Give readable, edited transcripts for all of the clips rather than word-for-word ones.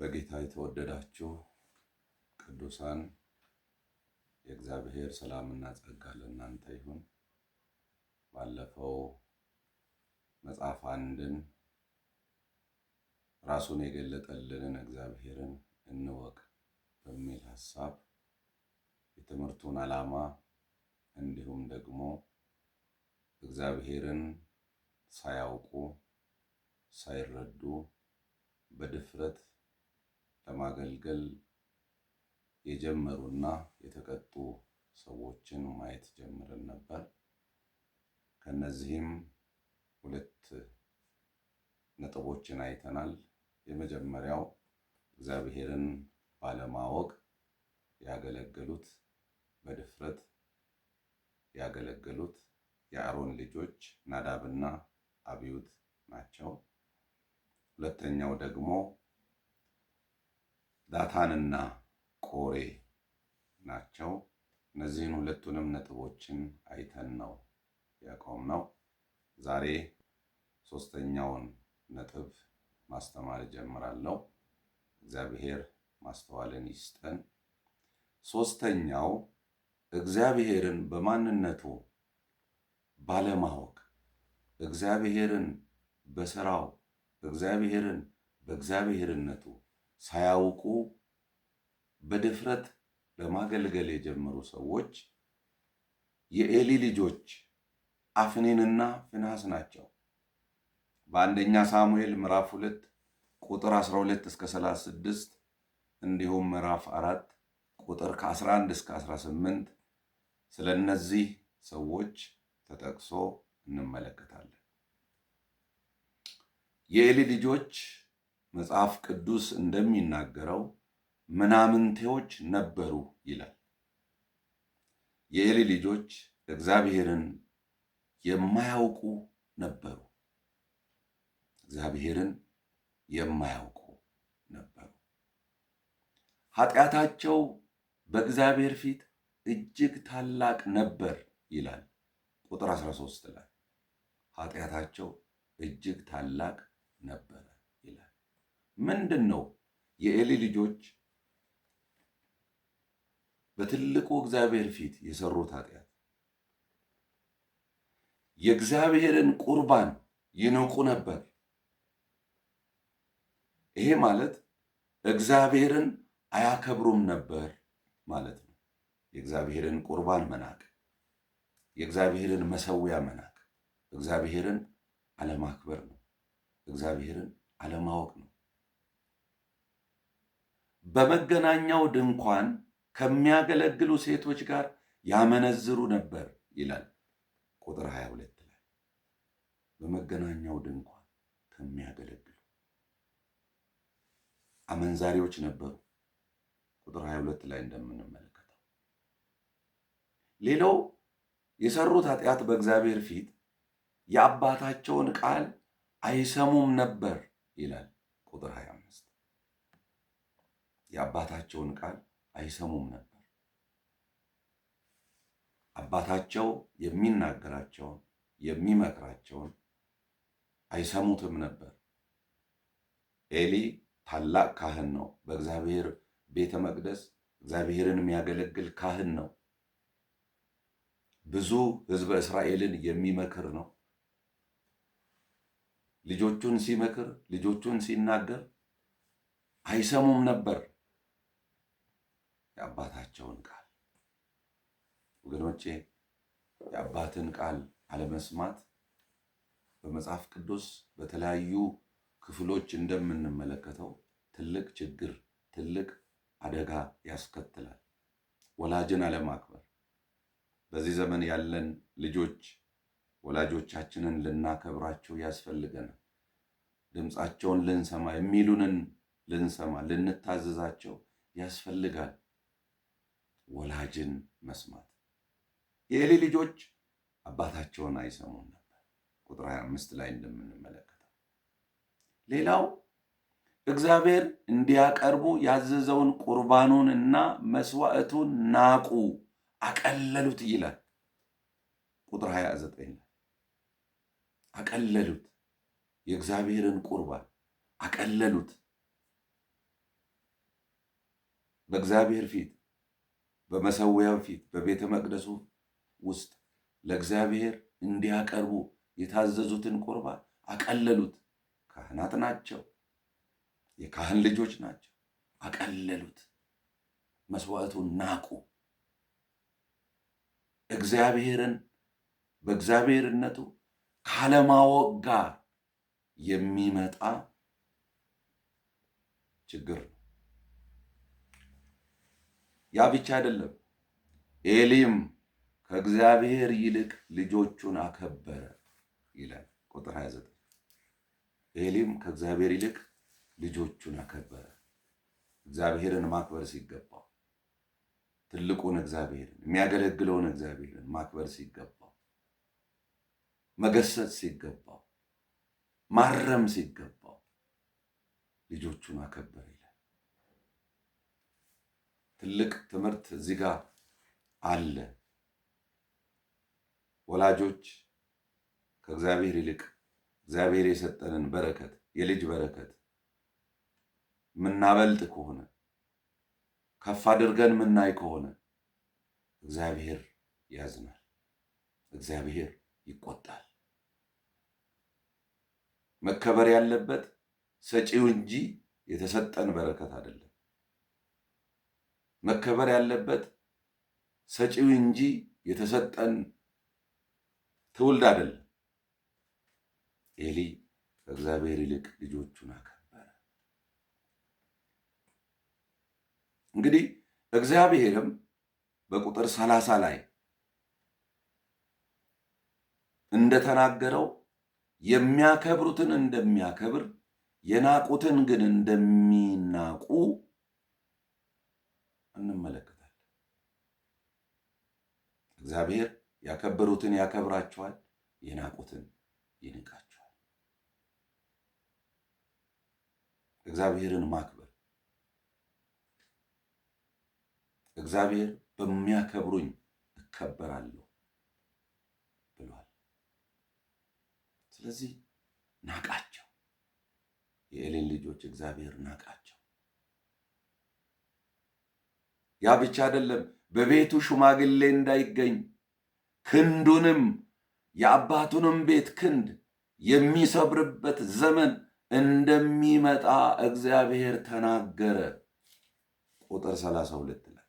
በጌታ የተወደዳችሁ ቅዱሳን የእግዚአብሔር ሰላምና ጸጋ ለእናንተ ይሁን። ባለፈው መጽሐፍ አንድን ራሱን የገለጠልንን እግዚአብሔርን እንወቅ በሚል ሐሳብ የትምህርቱን ዓላማ እንዲሁም ደግሞ እግዚአብሔርን ሳያውቁ ሳይረዱ በድፍረት ለማገልገል የጀመሩና የተቀጡ ሰዎችን ማየት ጀምረን ነበር። ከነዚህም ሁለት ነጥቦችን አይተናል። የመጀመሪያው እግዚአብሔርን ባለማወቅ ያገለገሉት በድፍረት ያገለገሉት የአሮን ልጆች ናዳብና አብዩድ ናቸው። ሁለተኛው ደግሞ ዳታንና ቆሬ ናቸው። እነዚህን ሁለቱንም ነጥቦችን አይተን ነው ያቆምነው። ዛሬ ሶስተኛውን ነጥብ ማስተማር ጀምራለሁ። እግዚአብሔር ማስተዋልን ይስጠን። ሶስተኛው እግዚአብሔርን በማንነቱ ባለማወቅ፣ እግዚአብሔርን በሥራው፣ እግዚአብሔርን በእግዚአብሔርነቱ ሳያውቁ በድፍረት ለማገልገል የጀመሩ ሰዎች የኤሊ ልጆች አፍኒንና ፊንሐስ ናቸው። በአንደኛ ሳሙኤል ምዕራፍ 2 ቁጥር 12 እስከ 36 እንዲሁም ምዕራፍ 4 ቁጥር ከ11 እስከ 18 ስለነዚህ ሰዎች ተጠቅሶ እንመለከታለን። የኤሊ ልጆች መጽሐፍ ቅዱስ እንደሚናገረው ምናምንቴዎች ነበሩ ይላል። የኤሊ ልጆች እግዚአብሔርን የማያውቁ ነበሩ። እግዚአብሔርን የማያውቁ ነበሩ። ኃጢአታቸው በእግዚአብሔር ፊት እጅግ ታላቅ ነበር ይላል ቁጥር 13 ላይ። ኃጢአታቸው እጅግ ታላቅ ነበር ይላል። ምንድን ነው የኤሊ ልጆች በትልቁ እግዚአብሔር ፊት የሰሩት ኃጢአት? የእግዚአብሔርን ቁርባን ይንቁ ነበር። ይሄ ማለት እግዚአብሔርን አያከብሩም ነበር ማለት ነው። የእግዚአብሔርን ቁርባን መናቅ፣ የእግዚአብሔርን መሠዊያ መናቅ እግዚአብሔርን አለማክበር ነው። እግዚአብሔርን አለማወቅ ነው። በመገናኛው ድንኳን ከሚያገለግሉ ሴቶች ጋር ያመነዝሩ ነበር ይላል ቁጥር 22 ላይ። በመገናኛው ድንኳን ከሚያገለግሉ አመንዛሪዎች ነበሩ ቁጥር 22 ላይ እንደምንመለከተው። ሌላው የሰሩት ኃጢአት በእግዚአብሔር ፊት የአባታቸውን ቃል አይሰሙም ነበር ይላል ቁጥር 25። የአባታቸውን ቃል አይሰሙም ነበር። አባታቸው የሚናገራቸውን የሚመክራቸውን አይሰሙትም ነበር። ኤሊ ታላቅ ካህን ነው። በእግዚአብሔር ቤተ መቅደስ እግዚአብሔርን የሚያገለግል ካህን ነው። ብዙ ሕዝበ እስራኤልን የሚመክር ነው። ልጆቹን ሲመክር፣ ልጆቹን ሲናገር አይሰሙም ነበር የአባታቸውን ቃል። ወገኖቼ፣ የአባትን ቃል አለመስማት በመጽሐፍ ቅዱስ በተለያዩ ክፍሎች እንደምንመለከተው ትልቅ ችግር፣ ትልቅ አደጋ ያስከትላል። ወላጅን አለማክበር። በዚህ ዘመን ያለን ልጆች ወላጆቻችንን ልናከብራቸው ያስፈልገናል። ድምፃቸውን ልንሰማ፣ የሚሉንን ልንሰማ፣ ልንታዘዛቸው ያስፈልጋል። ወላጅን መስማት። የኤሊ ልጆች አባታቸውን አይሰሙም ነበር ቁጥር 25 ላይ እንደምንመለከተው። ሌላው እግዚአብሔር እንዲያቀርቡ ያዘዘውን ቁርባኑን እና መስዋዕቱን ናቁ፣ አቀለሉት ይላል ቁጥር 29 ላይ። አቀለሉት። የእግዚአብሔርን ቁርባን አቀለሉት። በእግዚአብሔር ፊት በመሠዊያው ፊት በቤተ መቅደሱ ውስጥ ለእግዚአብሔር እንዲያቀርቡ የታዘዙትን ቁርባን አቀለሉት። ካህናት ናቸው፣ የካህን ልጆች ናቸው። አቀለሉት፣ መስዋዕቱን ናቁ። እግዚአብሔርን በእግዚአብሔርነቱ ካለማወቅ ጋር የሚመጣ ችግር ነው። ያ ብቻ አይደለም። ኤሊም ከእግዚአብሔር ይልቅ ልጆቹን አከበረ ይላል ቁጥር 29። ኤሊም ከእግዚአብሔር ይልቅ ልጆቹን አከበረ። እግዚአብሔርን ማክበር ሲገባው፣ ትልቁን እግዚአብሔርን የሚያገለግለውን እግዚአብሔርን ማክበር ሲገባው፣ መገሰጽ ሲገባው፣ ማረም ሲገባው ልጆቹን አከበረ ይላል። ትልቅ ትምህርት እዚህ ጋር አለ። ወላጆች ከእግዚአብሔር ይልቅ እግዚአብሔር የሰጠንን በረከት፣ የልጅ በረከት ምናበልጥ ከሆነ፣ ከፍ አድርገን ምናይ ከሆነ እግዚአብሔር ያዝናል፣ እግዚአብሔር ይቆጣል። መከበር ያለበት ሰጪው እንጂ የተሰጠን በረከት አይደለም። መከበር ያለበት ሰጪው እንጂ የተሰጠን ትውልድ አይደለም። ኤሊ ከእግዚአብሔር ይልቅ ልጆቹን አከበረ። እንግዲህ እግዚአብሔርም በቁጥር 30 ላይ እንደተናገረው የሚያከብሩትን እንደሚያከብር የናቁትን ግን እንደሚናቁ እንመለከታለን። እግዚአብሔር ያከበሩትን ያከብራቸዋል፣ የናቁትን ይንቃቸዋል። እግዚአብሔርን ማክበር፣ እግዚአብሔር በሚያከብሩኝ እከበራለሁ ብሏል። ስለዚህ ናቃቸው። የኤሊን ልጆች እግዚአብሔር ናቃቸው። ያ ብቻ አይደለም። በቤቱ ሽማግሌ እንዳይገኝ ክንዱንም የአባቱንም ቤት ክንድ የሚሰብርበት ዘመን እንደሚመጣ እግዚአብሔር ተናገረ። ቁጥር 32 ላይ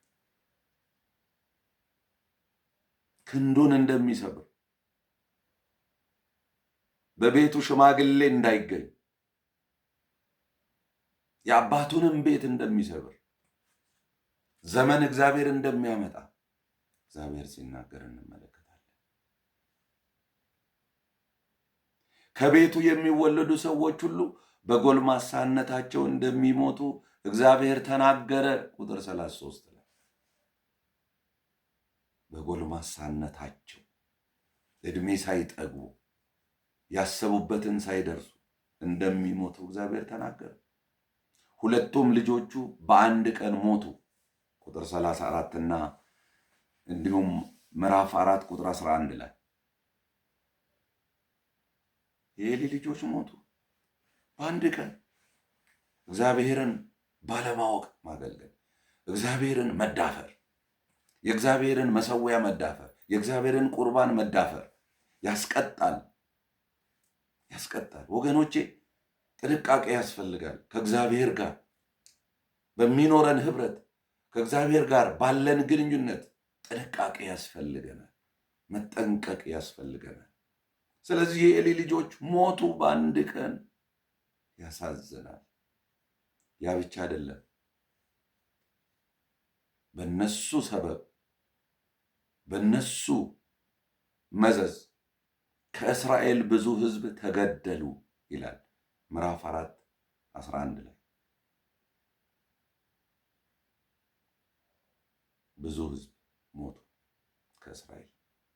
ክንዱን እንደሚሰብር፣ በቤቱ ሽማግሌ እንዳይገኝ የአባቱንም ቤት እንደሚሰብር ዘመን እግዚአብሔር እንደሚያመጣ እግዚአብሔር ሲናገር እንመለከታለን። ከቤቱ የሚወለዱ ሰዎች ሁሉ በጎልማሳነታቸው እንደሚሞቱ እግዚአብሔር ተናገረ። ቁጥር 33 ላይ በጎልማሳነታቸው ዕድሜ ሳይጠግቡ ያሰቡበትን ሳይደርሱ እንደሚሞቱ እግዚአብሔር ተናገረ። ሁለቱም ልጆቹ በአንድ ቀን ሞቱ። ቁጥር 34 እና እንዲሁም ምዕራፍ 4 ቁጥር 11 ላይ የኤሊ ልጆች ሞቱ በአንድ ቀን። እግዚአብሔርን ባለማወቅ ማገልገል፣ እግዚአብሔርን መዳፈር፣ የእግዚአብሔርን መሠዊያ መዳፈር፣ የእግዚአብሔርን ቁርባን መዳፈር ያስቀጣል፣ ያስቀጣል። ወገኖቼ ጥንቃቄ ያስፈልጋል። ከእግዚአብሔር ጋር በሚኖረን ህብረት፣ ከእግዚአብሔር ጋር ባለን ግንኙነት ጥንቃቄ ያስፈልገናል፣ መጠንቀቅ ያስፈልገናል። ስለዚህ የኤሊ ልጆች ሞቱ በአንድ ቀን። ያሳዝናል። ያ ብቻ አይደለም። በነሱ ሰበብ፣ በነሱ መዘዝ ከእስራኤል ብዙ ህዝብ ተገደሉ ይላል ምዕራፍ 4 11 ላይ ብዙ ህዝብ ሞቱ ከእስራኤል።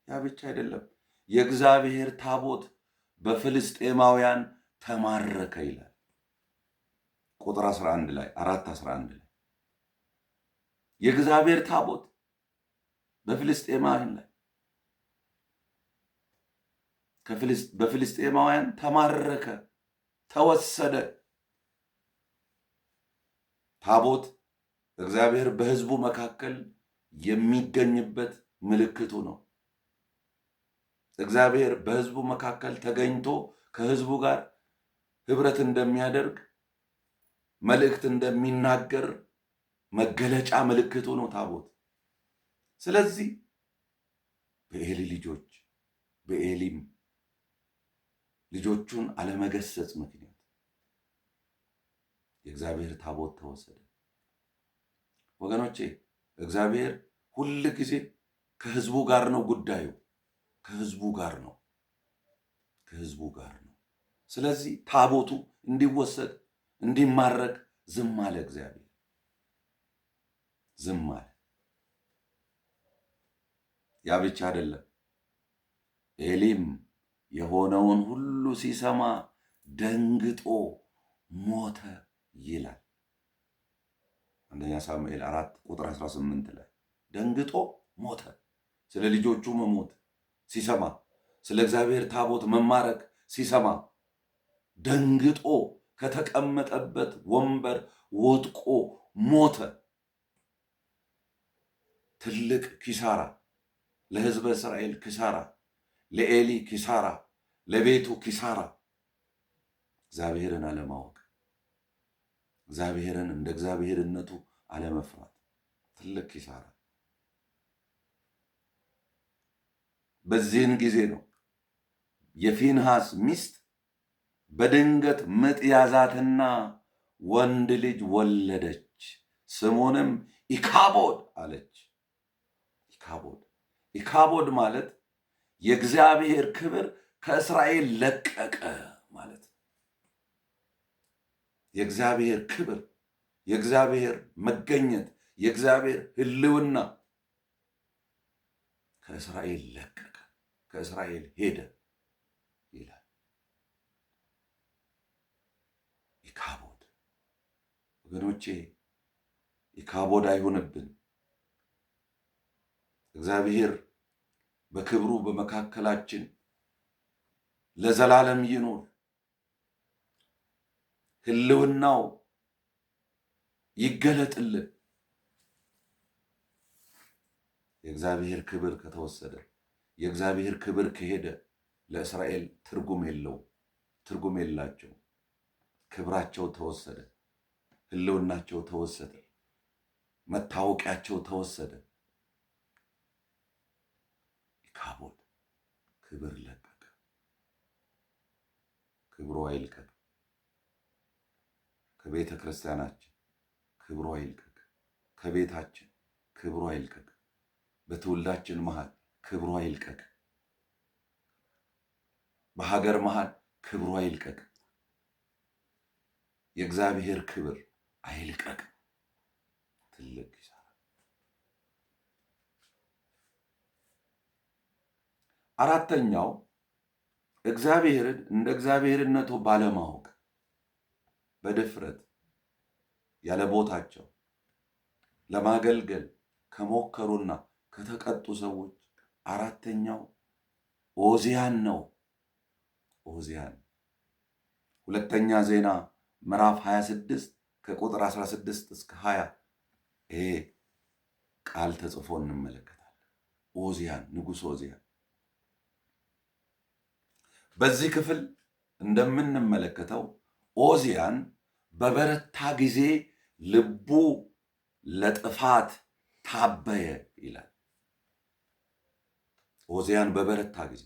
ያ ብቻ አይደለም። የእግዚአብሔር ታቦት በፍልስጤማውያን ተማረከ ይላል ቁጥር 11 ላይ 4:11 ላይ የእግዚአብሔር ታቦት በፍልስጤማውያን ላይ በፍልስጤማውያን ተማረከ፣ ተወሰደ። ታቦት እግዚአብሔር በሕዝቡ መካከል የሚገኝበት ምልክቱ ነው። እግዚአብሔር በሕዝቡ መካከል ተገኝቶ ከሕዝቡ ጋር ኅብረት እንደሚያደርግ መልእክት እንደሚናገር መገለጫ ምልክቱ ነው ታቦት። ስለዚህ በኤሊ ልጆች በኤሊም ልጆቹን አለመገሰጽ ምክንያት የእግዚአብሔር ታቦት ተወሰደ። ወገኖቼ እግዚአብሔር ሁል ጊዜ ከሕዝቡ ጋር ነው ጉዳዩ፣ ከሕዝቡ ጋር ነው፣ ከሕዝቡ ጋር ነው። ስለዚህ ታቦቱ እንዲወሰድ እንዲማረክ ዝም አለ። እግዚአብሔር ዝም አለ። ያ ብቻ አይደለም። ኤሊም የሆነውን ሁሉ ሲሰማ ደንግጦ ሞተ ይላል። አንደኛ ሳሙኤል 4 ቁጥር 18 ላይ ደንግጦ ሞተ። ስለ ልጆቹ መሞት ሲሰማ፣ ስለ እግዚአብሔር ታቦት መማረክ ሲሰማ ደንግጦ ከተቀመጠበት ወንበር ወድቆ ሞተ። ትልቅ ኪሳራ ለሕዝበ እስራኤል ኪሳራ፣ ለኤሊ ኪሳራ፣ ለቤቱ ኪሳራ። እግዚአብሔርን አለማወቅ፣ እግዚአብሔርን እንደ እግዚአብሔርነቱ አለመፍራት ትልቅ ኪሳራ። በዚህን ጊዜ ነው የፊንሃስ ሚስት በድንገት ምጥ ያዛትና ወንድ ልጅ ወለደች። ስሙንም ኢካቦድ አለች። ኢካቦድ ማለት የእግዚአብሔር ክብር ከእስራኤል ለቀቀ ማለት ነው። የእግዚአብሔር ክብር፣ የእግዚአብሔር መገኘት፣ የእግዚአብሔር ሕልውና ከእስራኤል ለቀቀ፣ ከእስራኤል ሄደ ይላል። ኢካቦድ ወገኖቼ፣ ኢካቦድ አይሁንብን። እግዚአብሔር በክብሩ በመካከላችን ለዘላለም ይኑር። ሕልውናው ይገለጥልን። የእግዚአብሔር ክብር ከተወሰደ፣ የእግዚአብሔር ክብር ከሄደ ለእስራኤል ትርጉም የለውም፣ ትርጉም የላቸው። ክብራቸው ተወሰደ፣ ሕልውናቸው ተወሰደ፣ መታወቂያቸው ተወሰደ። ኢካቦድ ክብር ለቀቀ። ክብሩ አይልቀቅ። ከቤተ ክርስቲያናችን ክብሩ አይልቀቅ። ከቤታችን ክብሩ አይልቀቅ። በትውልዳችን መሃል ክብሩ አይልቀቅ። በሀገር መሃል ክብሩ አይልቀቅ። የእግዚአብሔር ክብር አይልቀቅ። ትልቅ ኪሳራ። አራተኛው እግዚአብሔርን እንደ እግዚአብሔርነቱ ባለማወቅ በድፍረት ያለ ቦታቸው ለማገልገል ከሞከሩና ከተቀጡ ሰዎች አራተኛው ዖዝያን ነው። ዖዝያን ሁለተኛ ዜና ምዕራፍ 26 ከቁጥር 16 እስከ 20 ይሄ ቃል ተጽፎ እንመለከታለን። ዖዝያን ንጉሥ ዖዝያን በዚህ ክፍል እንደምንመለከተው ዖዝያን በበረታ ጊዜ ልቡ ለጥፋት ታበየ ይላል። ዖዝያን በበረታ ጊዜ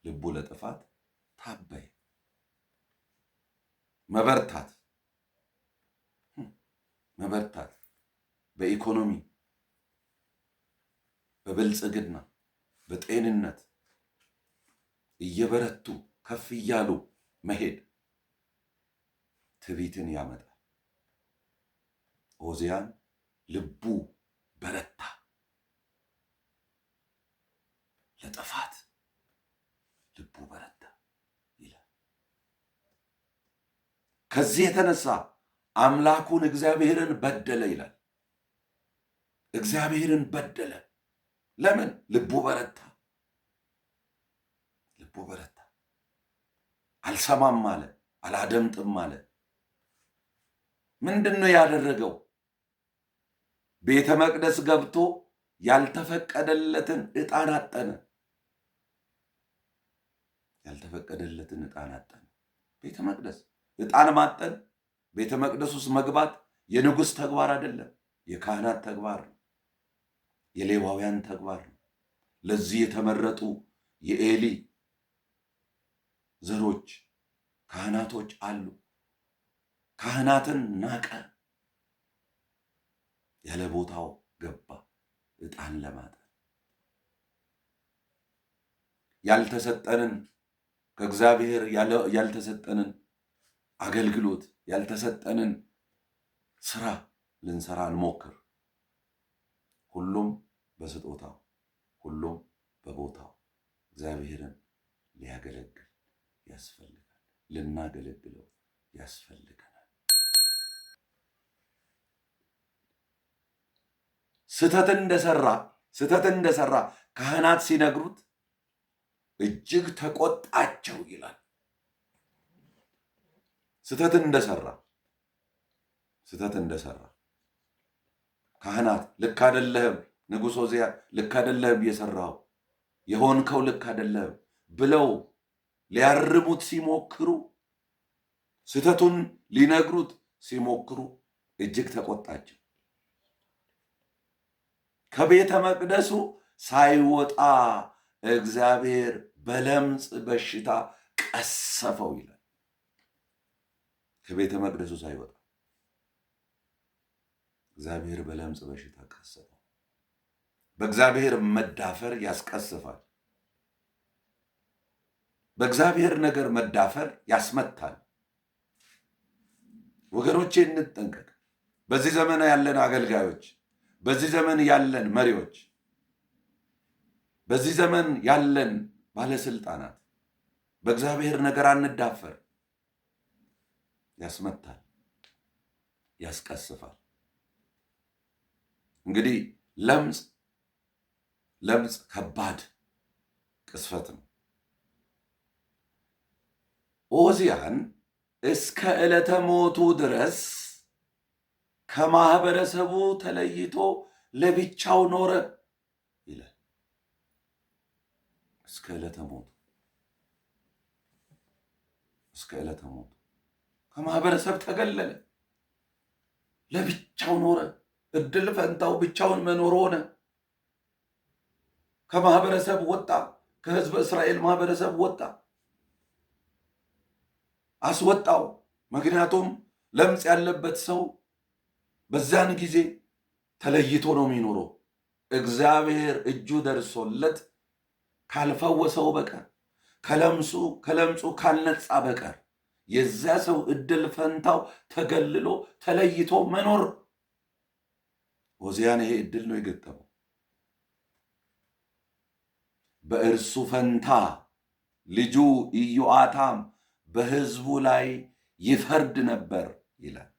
ልቡ ለጥፋት ታበየ። መበርታት በኢኮኖሚ፣ በብልጽግና፣ በጤንነት እየበረቱ ከፍ እያሉ መሄድ ትዕቢትን ያመጣል። ዖዝያን ልቡ በረታ፣ ለጥፋት ልቡ በረታ ይላል። ከዚህ የተነሳ አምላኩን እግዚአብሔርን በደለ ይላል። እግዚአብሔርን በደለ። ለምን? ልቡ በረታ። ልቡ በረታ። አልሰማም አለ፣ አላደምጥም አለ። ምንድን ነው ያደረገው? ቤተ መቅደስ ገብቶ ያልተፈቀደለትን ዕጣን አጠነ። ያልተፈቀደለትን ዕጣን አጠነ። ቤተ መቅደስ ዕጣን ማጠን፣ ቤተ መቅደስ ውስጥ መግባት የንጉሥ ተግባር አይደለም፣ የካህናት ተግባር ነው። የሌዋውያን ተግባር ነው። ለዚህ የተመረጡ የኤሊ ዘሮች ካህናቶች አሉ። ካህናትን ናቀ። ያለ ቦታው ገባ ዕጣን ለማጠን። ያልተሰጠንን ከእግዚአብሔር ያልተሰጠንን አገልግሎት ያልተሰጠንን ስራ ልንሰራ እንሞክር። ሁሉም በስጦታው ሁሉም በቦታው እግዚአብሔርን ሊያገለግል ያስፈልጋል። ልናገለግለው ያስፈልገናል። ስህተት እንደሰራ ካህናት ሲነግሩት እጅግ ተቆጣቸው ይላል። ስህተት እንደሰራ ካህናት ልክ አይደለህም፣ ንጉሥ ዖዝያ ልክ አይደለህም፣ የሰራው የሆንከው ልክ አይደለህም ብለው ሊያርሙት ሲሞክሩ፣ ስህተቱን ሊነግሩት ሲሞክሩ እጅግ ተቆጣቸው። ከቤተ መቅደሱ ሳይወጣ እግዚአብሔር በለምጽ በሽታ ቀሰፈው ይላል። ከቤተ መቅደሱ ሳይወጣ እግዚአብሔር በለምጽ በሽታ ቀሰፈው። በእግዚአብሔር መዳፈር ያስቀስፋል። በእግዚአብሔር ነገር መዳፈር ያስመታል። ወገኖቼ እንጠንቀቅ። በዚህ ዘመን ያለን አገልጋዮች፣ በዚህ ዘመን ያለን መሪዎች፣ በዚህ ዘመን ያለን ባለስልጣናት በእግዚአብሔር ነገር አንዳፈር። ያስመታል፣ ያስቀስፋል። እንግዲህ ለምጽ ከባድ ቅስፈት ነው። ዖዝያን እስከ ዕለተ ሞቱ ድረስ ከማህበረሰቡ ተለይቶ ለብቻው ኖረ ይላል። እስከ ዕለተ ሞቱ ከማህበረሰብ ተገለለ፣ ለብቻው ኖረ። እድል ፈንታው ብቻውን መኖር ሆነ። ከማህበረሰብ ወጣ፣ ከሕዝበ እስራኤል ማህበረሰብ ወጣ፣ አስወጣው። ምክንያቱም ለምጽ ያለበት ሰው በዛን ጊዜ ተለይቶ ነው የሚኖረው። እግዚአብሔር እጁ ደርሶለት ካልፈወሰው በቀር ከለምጹ ካልነጻ በቀር የዚያ ሰው እድል ፈንታው ተገልሎ ተለይቶ መኖር። ዖዝያን ይሄ እድል ነው የገጠመው። በእርሱ ፈንታ ልጁ ኢዮአታም በሕዝቡ ላይ ይፈርድ ነበር ይላል።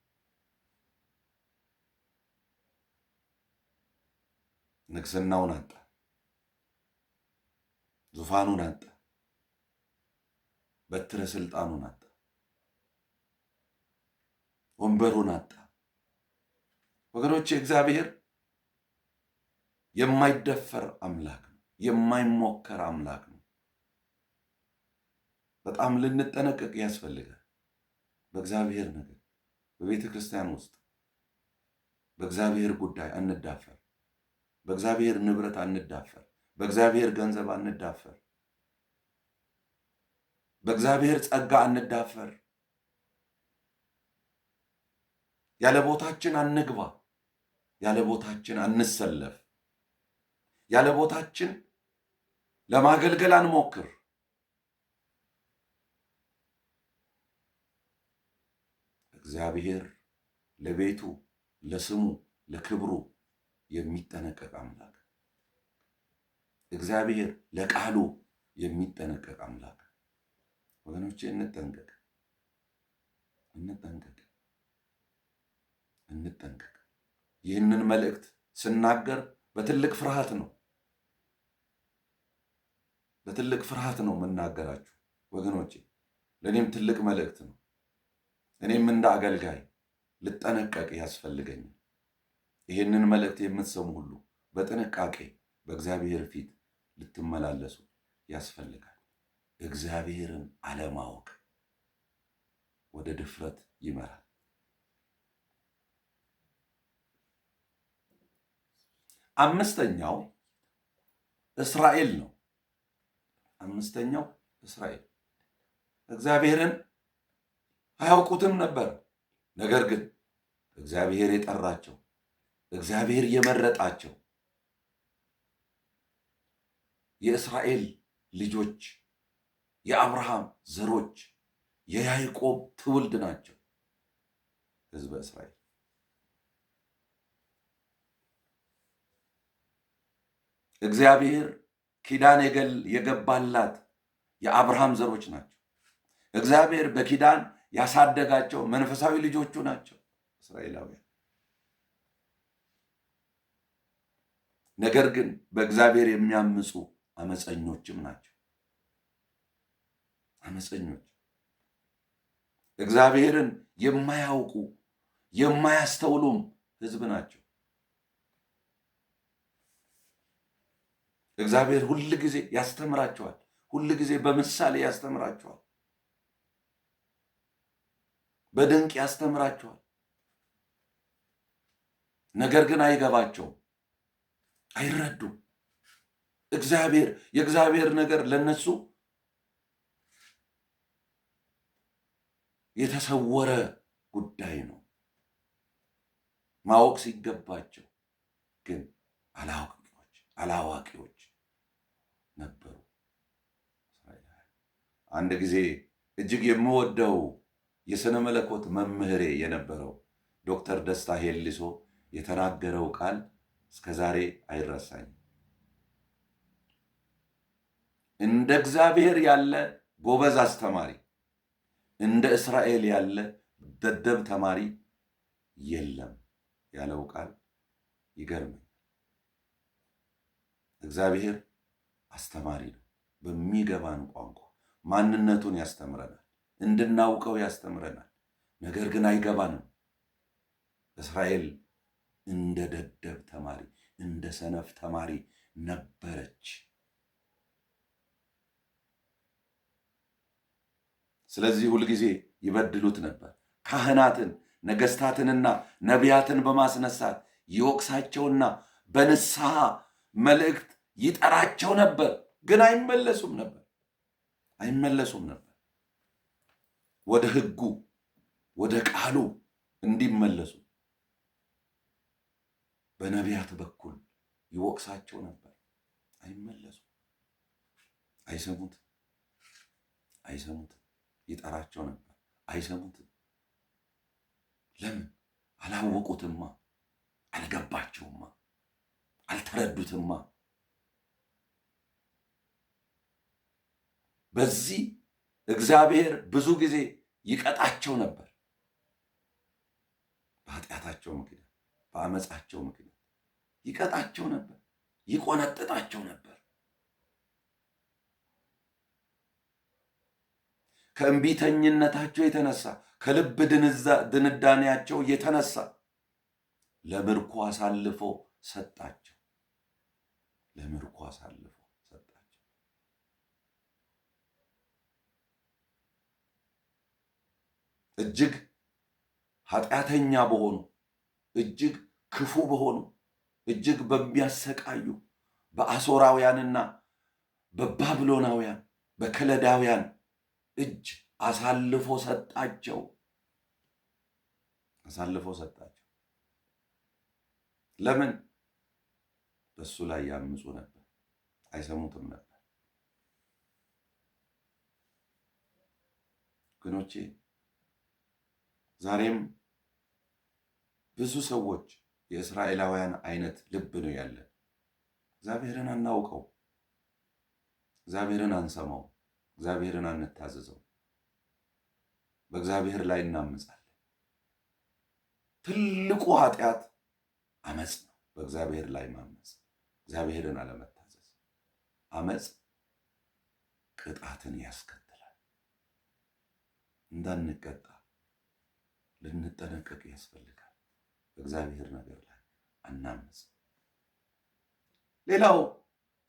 ንግስናውን አጣ፣ ዙፋኑን አጣ፣ በትረ ስልጣኑን አጣ፣ ወንበሩን አጣ። ወገኖች፣ እግዚአብሔር የማይደፈር አምላክ ነው፣ የማይሞከር አምላክ ነው። በጣም ልንጠነቀቅ ያስፈልጋል። በእግዚአብሔር ነገር፣ በቤተ ክርስቲያን ውስጥ በእግዚአብሔር ጉዳይ አንዳፈር፣ በእግዚአብሔር ንብረት አንዳፈር፣ በእግዚአብሔር ገንዘብ አንዳፈር፣ በእግዚአብሔር ጸጋ አንዳፈር። ያለ ቦታችን አንግባ፣ ያለ ቦታችን አንሰለፍ፣ ያለ ቦታችን ለማገልገል አንሞክር። እግዚአብሔር ለቤቱ፣ ለስሙ፣ ለክብሩ የሚጠነቀቅ አምላክ፣ እግዚአብሔር ለቃሉ የሚጠነቀቅ አምላክ። ወገኖቼ እንጠንቀቅ፣ እንጠንቀቅ። ይህንን መልእክት ስናገር በትልቅ ፍርሃት ነው፣ በትልቅ ፍርሃት ነው የምናገራችሁ ወገኖቼ። ለእኔም ትልቅ መልእክት ነው። እኔም እንደ አገልጋይ ልጠነቀቅ ያስፈልገኛል። ይህንን መልእክት የምትሰሙ ሁሉ በጥንቃቄ በእግዚአብሔር ፊት ልትመላለሱ ያስፈልጋል። እግዚአብሔርን አለማወቅ ወደ ድፍረት ይመራል። አምስተኛው እስራኤል ነው። አምስተኛው እስራኤል እግዚአብሔርን አያውቁትም ነበር። ነገር ግን እግዚአብሔር የጠራቸው፣ እግዚአብሔር የመረጣቸው የእስራኤል ልጆች፣ የአብርሃም ዘሮች፣ የያዕቆብ ትውልድ ናቸው ሕዝበ እስራኤል። እግዚአብሔር ኪዳን የገባላት የአብርሃም ዘሮች ናቸው። እግዚአብሔር በኪዳን ያሳደጋቸው መንፈሳዊ ልጆቹ ናቸው እስራኤላውያን። ነገር ግን በእግዚአብሔር የሚያምፁ አመፀኞችም ናቸው። አመፀኞች እግዚአብሔርን የማያውቁ የማያስተውሉም ሕዝብ ናቸው። እግዚአብሔር ሁል ጊዜ ያስተምራቸዋል። ሁል ጊዜ በምሳሌ ያስተምራቸዋል። በድንቅ ያስተምራቸዋል። ነገር ግን አይገባቸውም፣ አይረዱም። የእግዚአብሔር ነገር ለነሱ የተሰወረ ጉዳይ ነው። ማወቅ ሲገባቸው ግን አላዋቂዎች ነበሩ። አንድ ጊዜ እጅግ የምወደው የሥነ መለኮት መምህሬ የነበረው ዶክተር ደስታ ሄሊሶ የተናገረው ቃል እስከ ዛሬ አይረሳኝም። እንደ እግዚአብሔር ያለ ጎበዝ አስተማሪ፣ እንደ እስራኤል ያለ ደደብ ተማሪ የለም ያለው ቃል ይገርመኝ። እግዚአብሔር አስተማሪ ነው። በሚገባን ቋንቋ ማንነቱን ያስተምረናል፣ እንድናውቀው ያስተምረናል። ነገር ግን አይገባንም። እስራኤል እንደ ደደብ ተማሪ፣ እንደ ሰነፍ ተማሪ ነበረች። ስለዚህ ሁልጊዜ ይበድሉት ነበር። ካህናትን፣ ነገሥታትንና ነቢያትን በማስነሳት ይወቅሳቸውና በንስሐ መልእክት ይጠራቸው ነበር። ግን አይመለሱም ነበር። ወደ ሕጉ ወደ ቃሉ እንዲመለሱ በነቢያት በኩል ይወቅሳቸው ነበር። አይመለሱም። አይሰሙትም። ይጠራቸው ነበር። አይሰሙትም። ለምን? አላወቁትማ፣ አልገባቸውማ፣ አልተረዱትማ። በዚህ እግዚአብሔር ብዙ ጊዜ ይቀጣቸው ነበር። በኃጢአታቸው ምክንያት፣ በአመፃቸው ምክንያት ይቀጣቸው ነበር፣ ይቆነጥጣቸው ነበር። ከእምቢተኝነታቸው የተነሳ፣ ከልብ ድንዳኔያቸው የተነሳ ለምርኮ አሳልፎ ሰጣቸው። እጅግ ኃጢአተኛ በሆኑ፣ እጅግ ክፉ በሆኑ፣ እጅግ በሚያሰቃዩ በአሦራውያንና በባቢሎናውያን በከለዳውያን እጅ አሳልፎ ሰጣቸው። ለምን? በሱ ላይ ያምፁ ነበር፣ አይሰሙትም ነበር። ግኖቼ ዛሬም ብዙ ሰዎች የእስራኤላውያን አይነት ልብ ነው ያለን። እግዚአብሔርን አናውቀው፣ እግዚአብሔርን አንሰማው፣ እግዚአብሔርን አንታዘዘው። በእግዚአብሔር ላይ እናምጻለን። ትልቁ ኃጢአት አመፅ ነው። በእግዚአብሔር ላይ ማመፅ፣ እግዚአብሔርን አለመታዘዝ። አመፅ ቅጣትን ያስከትላል። እንዳንቀጣ ልንጠነቀቅ ያስፈልጋል። በእግዚአብሔር ነገር ላይ አናምፅ። ሌላው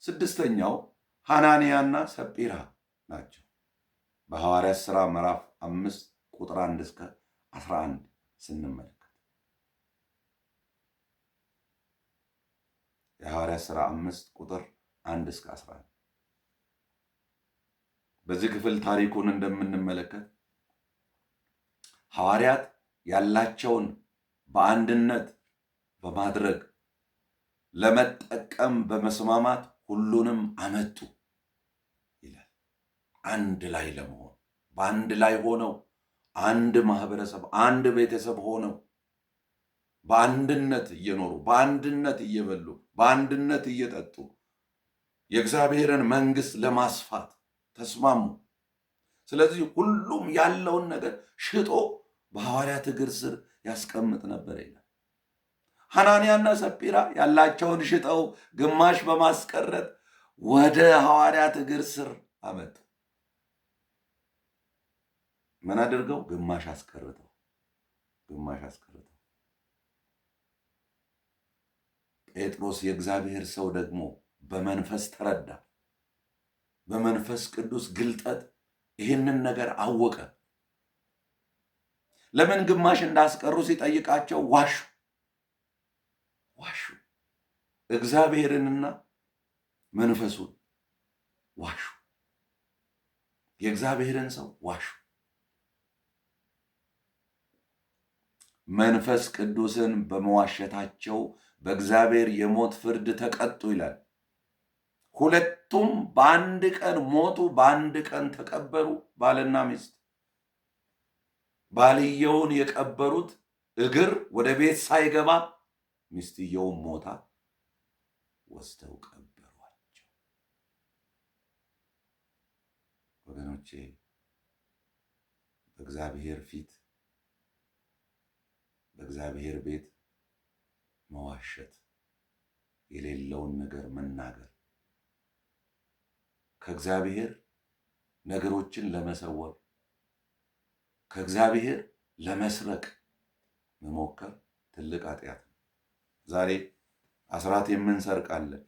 ስድስተኛው ሐናንያና ሰጲራ ናቸው። በሐዋርያት ሥራ ምዕራፍ 5 ቁጥር 1 እስከ 11 ስንመለከት የሐዋርያት ሥራ 5 ቁጥር 1 እስከ 11 በዚህ ክፍል ታሪኩን እንደምንመለከት ሐዋርያት ያላቸውን በአንድነት በማድረግ ለመጠቀም በመስማማት ሁሉንም አመጡ ይላል። አንድ ላይ ለመሆን በአንድ ላይ ሆነው አንድ ማህበረሰብ፣ አንድ ቤተሰብ ሆነው በአንድነት እየኖሩ በአንድነት እየበሉ በአንድነት እየጠጡ የእግዚአብሔርን መንግሥት ለማስፋት ተስማሙ። ስለዚህ ሁሉም ያለውን ነገር ሽጦ በሐዋርያት እግር ስር ያስቀምጥ ነበር ይላል። ሐናንያና ሰጲራ ያላቸውን ሽጠው ግማሽ በማስቀረት ወደ ሐዋርያት እግር ስር አመጡ። ምን አድርገው? ግማሽ አስቀርተው። ጴጥሮስ የእግዚአብሔር ሰው ደግሞ በመንፈስ ተረዳ። በመንፈስ ቅዱስ ግልጠት ይህንን ነገር አወቀ። ለምን ግማሽ እንዳስቀሩ ሲጠይቃቸው ዋሹ። እግዚአብሔርንና መንፈሱን ዋሹ። የእግዚአብሔርን ሰው ዋሹ። መንፈስ ቅዱስን በመዋሸታቸው በእግዚአብሔር የሞት ፍርድ ተቀጡ ይላል። ሁለቱም በአንድ ቀን ሞቱ፣ በአንድ ቀን ተቀበሩ። ባልና ሚስት ባልየውን የቀበሩት እግር ወደ ቤት ሳይገባ ሚስትየውን ሞታ ወስደው ቀበሯቸው። ወገኖቼ በእግዚአብሔር ፊት በእግዚአብሔር ቤት መዋሸት፣ የሌለውን ነገር መናገር፣ ከእግዚአብሔር ነገሮችን ለመሰወር፣ ከእግዚአብሔር ለመስረቅ መሞከር ትልቅ ኃጢአት ነው። ዛሬ አስራት የምንሰርቃለን።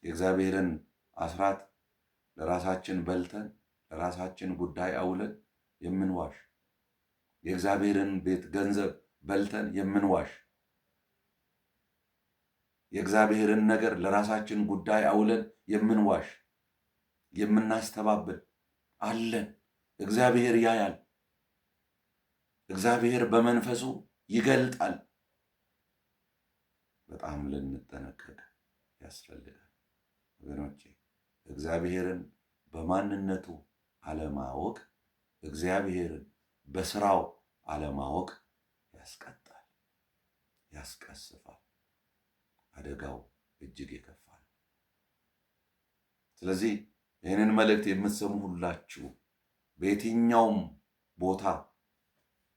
የእግዚአብሔርን አስራት ለራሳችን በልተን ለራሳችን ጉዳይ አውለን የምንዋሽ፣ የእግዚአብሔርን ቤት ገንዘብ በልተን የምንዋሽ፣ የእግዚአብሔርን ነገር ለራሳችን ጉዳይ አውለን የምንዋሽ፣ የምናስተባብል አለን። እግዚአብሔር ያያል። እግዚአብሔር በመንፈሱ ይገልጣል። በጣም ልንጠነቀቅ ያስፈልጋል ወገኖቼ። እግዚአብሔርን በማንነቱ አለማወቅ፣ እግዚአብሔርን በስራው አለማወቅ ያስቀጣል፣ ያስቀስፋል። አደጋው እጅግ የከፋ ነው። ስለዚህ ይህንን መልእክት የምትሰሙ ሁላችሁ በየትኛውም ቦታ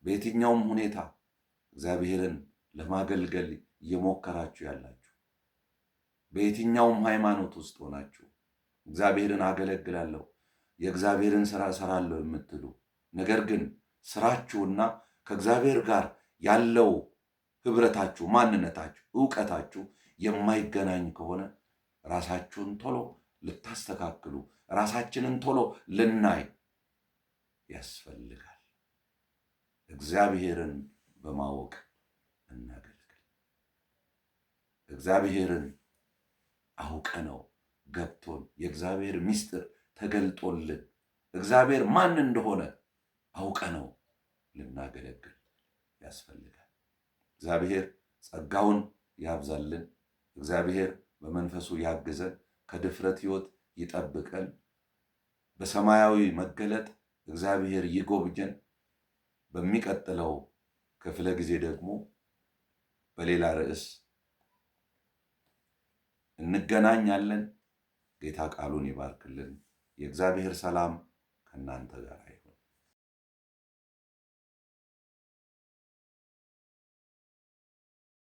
በየትኛውም ሁኔታ እግዚአብሔርን ለማገልገል እየሞከራችሁ ያላችሁ፣ በየትኛውም ሃይማኖት ውስጥ ሆናችሁ እግዚአብሔርን አገለግላለሁ፣ የእግዚአብሔርን ስራ እሰራለሁ የምትሉ ነገር ግን ስራችሁና ከእግዚአብሔር ጋር ያለው ህብረታችሁ፣ ማንነታችሁ፣ ዕውቀታችሁ የማይገናኝ ከሆነ ራሳችሁን ቶሎ ልታስተካክሉ፣ ራሳችንን ቶሎ ልናይ ያስፈልጋል። እግዚአብሔርን በማወቅ እናገልግል። እግዚአብሔርን አውቀነው ገብቶን የእግዚአብሔር ምስጢር ተገልጦልን እግዚአብሔር ማን እንደሆነ አውቀነው ልናገለግል ያስፈልጋል። እግዚአብሔር ጸጋውን ያብዛልን። እግዚአብሔር በመንፈሱ ያግዘን፣ ከድፍረት ሕይወት ይጠብቀን። በሰማያዊ መገለጥ እግዚአብሔር ይጎብጀን። በሚቀጥለው ክፍለ ጊዜ ደግሞ በሌላ ርዕስ እንገናኛለን። ጌታ ቃሉን ይባርክልን። የእግዚአብሔር ሰላም ከእናንተ ጋር ይሁን።